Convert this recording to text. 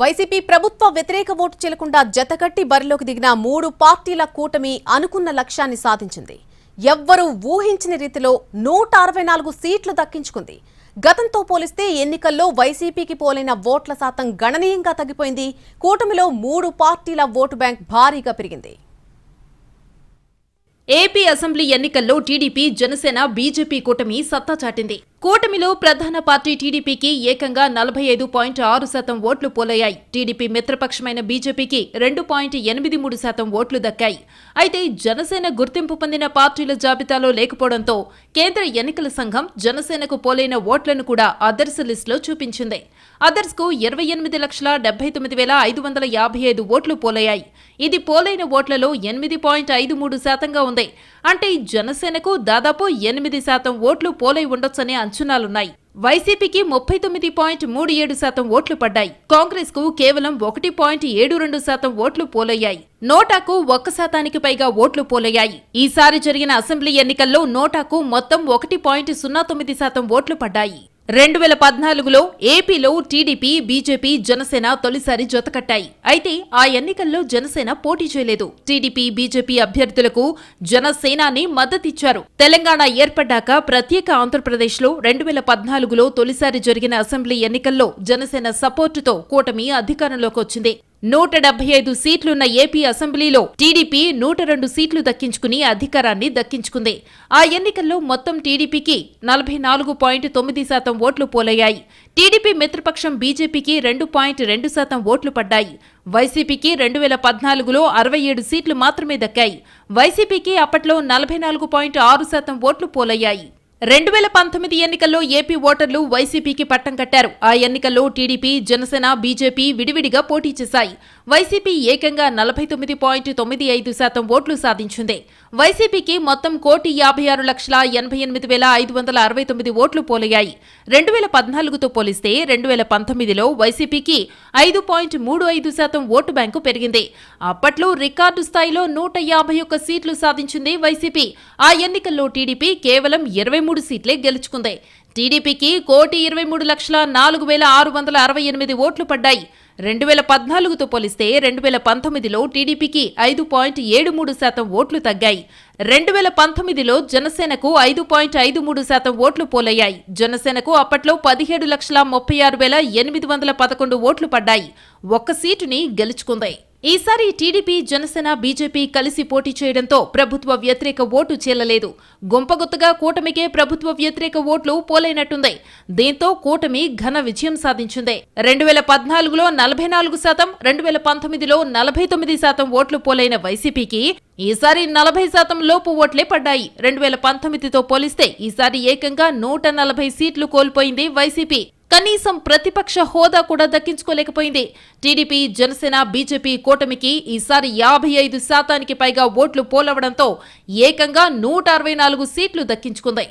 YCP ప్రభుత్వ వ్యతిరేక vote చెల్లకుండా జతకట్టి బరిలోకి దిగిన 3 పార్టీల కూటమి అనుకున్న లక్ష్యాన్ని సాధించింది. ఎవ్వరూ ఊహించిన రీతిలో 164 సీట్లు దక్కించుకుంది. గతంతో పోలిస్తే ఎన్నికల్లో వైసీపీకి పోలైన ఓట్ల శాతం గణనీయంగా తగ్గిపోయింది. కూటమిలో 3 పార్టీల ఓటు బ్యాంక్ భారీగా పెరిగింది. ఏపీ అసెంబ్లీ ఎన్నికల్లో టీడీపీ, జనసేన, బీజేపీ కూటమి సత్తా చాటింది. కూటమిలో ప్రధాన పార్టీ టీడీపీకి ఏకంగా 45.6% ఓట్లు పోలయ్యాయి. టీడీపీ మిత్రపక్షమైన బీజేపీకి 2.83% ఓట్లు దక్కాయి. అయితే జనసేన గుర్తింపు పొందిన పార్టీల జాబితాలో లేకపోవడంతో కేంద్ర ఎన్నికల సంఘం జనసేనకు పోలైన ఓట్లను కూడా అదర్స్ లిస్టులో చూపించింది. అదర్స్ కు 28,79,555 ఓట్లు పోలయ్యాయి. ఇది పోలైన ఓట్లలో 8.53%గా ఉంది. అంటే జనసేనకు దాదాపు 8% ఓట్లు పోలై ఉండొచ్చనే అంచనాలున్నాయి. వైసీపీకి 39.37% ఓట్లు పడ్డాయి. కాంగ్రెస్ కు కేవలం 1.72% ఓట్లు పోలయ్యాయి. నోటాకు 1% పైగా ఓట్లు పోలయ్యాయి. ఈసారి జరిగిన అసెంబ్లీ ఎన్నికల్లో నోటాకు మొత్తం 1.09% ఓట్లు పడ్డాయి. 2014లో ఏపీలో టీడీపీ, బీజేపీ, జనసేన తొలిసారి జతకట్టాయి. అయితే ఆ ఎన్నికల్లో జనసేన పోటీ చేయలేదు. టీడీపీ, బీజేపీ అభ్యర్థులకు జనసేనాని మద్దతిచ్చారు. తెలంగాణ ఏర్పడ్డాక ప్రత్యేక ఆంధ్రప్రదేశ్లో 2014లో తొలిసారి జరిగిన అసెంబ్లీ ఎన్నికల్లో జనసేన సపోర్టుతో కూటమి అధికారంలోకి వచ్చింది. 175 సీట్లున్న ఏపీ అసెంబ్లీలో టీడీపీ 102 సీట్లు దక్కించుకుని అధికారాన్ని దక్కించుకుంది. ఆ ఎన్నికల్లో మొత్తం టీడీపీకి 44.9% ఓట్లు పోలయ్యాయి. టీడీపీ మిత్రపక్షం బీజేపీకి 2.2% ఓట్లు పడ్డాయి. వైసీపీకి 2014లో 67 సీట్లు మాత్రమే దక్కాయి. వైసీపీకి అప్పట్లో 44.6% ఓట్లు పోలయ్యాయి. 2019 ఎన్నికల్లో ఏపీ ఓటర్లు వైసీపీకి పట్టం కట్టారు. ఆ ఎన్నికల్లో టీడీపీ, జనసేన, బీజేపీ విడివిడిగా పోటీ చేశాయి. వైసీపీ ఏకంగా 49.95% ఓట్లు సాధించింది. వైసీపీకి మొత్తం 1,56,88,569 ఓట్లు పోలయ్యాయి. 2014తో పోలిస్తే 2019లో వైసీపీకి 5.35% ఓటు బ్యాంకు పెరిగింది. అప్పట్లో రికార్డు స్థాయిలో 151 సీట్లు సాధించింది వైసీపీ. ఆ ఎన్నికల్లో టీడీపీ కేవలం 23 సీట్లే గెలుచుకుంది. టీడీపీకి 1,23,04,668 ఓట్లు పడ్డాయి. 2014తో పోలిస్తే 2019లో టీడీపీకి 5.73% ఓట్లు తగ్గాయి. 2019లో జనసేనకు 5.53% ఓట్లు పోలయ్యాయి. జనసేనకు అప్పట్లో 17,36,811 ఓట్లు పడ్డాయి. 1 సీటుని గెలుచుకుంది. ఈసారి టీడీపీ, జనసేన, బీజేపీ కలిసి పోటీ చేయడంతో ప్రభుత్వ వ్యతిరేక ఓటు చేలలేదు. గుంపగుత్తగా కూటమికే ప్రభుత్వ వ్యతిరేక ఓట్లు పోలైనట్టుంది. దీంతో కూటమి ఘన విజయం సాధించింది. 2014లో 44%, 2019లో 49% ఓట్లు పోలైన వైసీపీకి ఈసారి 40% లోపు ఓట్లే పడ్డాయి. 2019తో పోలిస్తే ఈసారి ఏకంగా 140 సీట్లు కోల్పోయింది వైసీపీ. కనీసం ప్రతిపక్ష హోదా కూడా దక్కించుకోలేకపోయింది. టీడీపీ, జనసేన, బీజేపీ కూటమికి ఈసారి 55% పైగా ఓట్లు పోలవడంతో ఏకంగా 164 సీట్లు దక్కించుకుంది.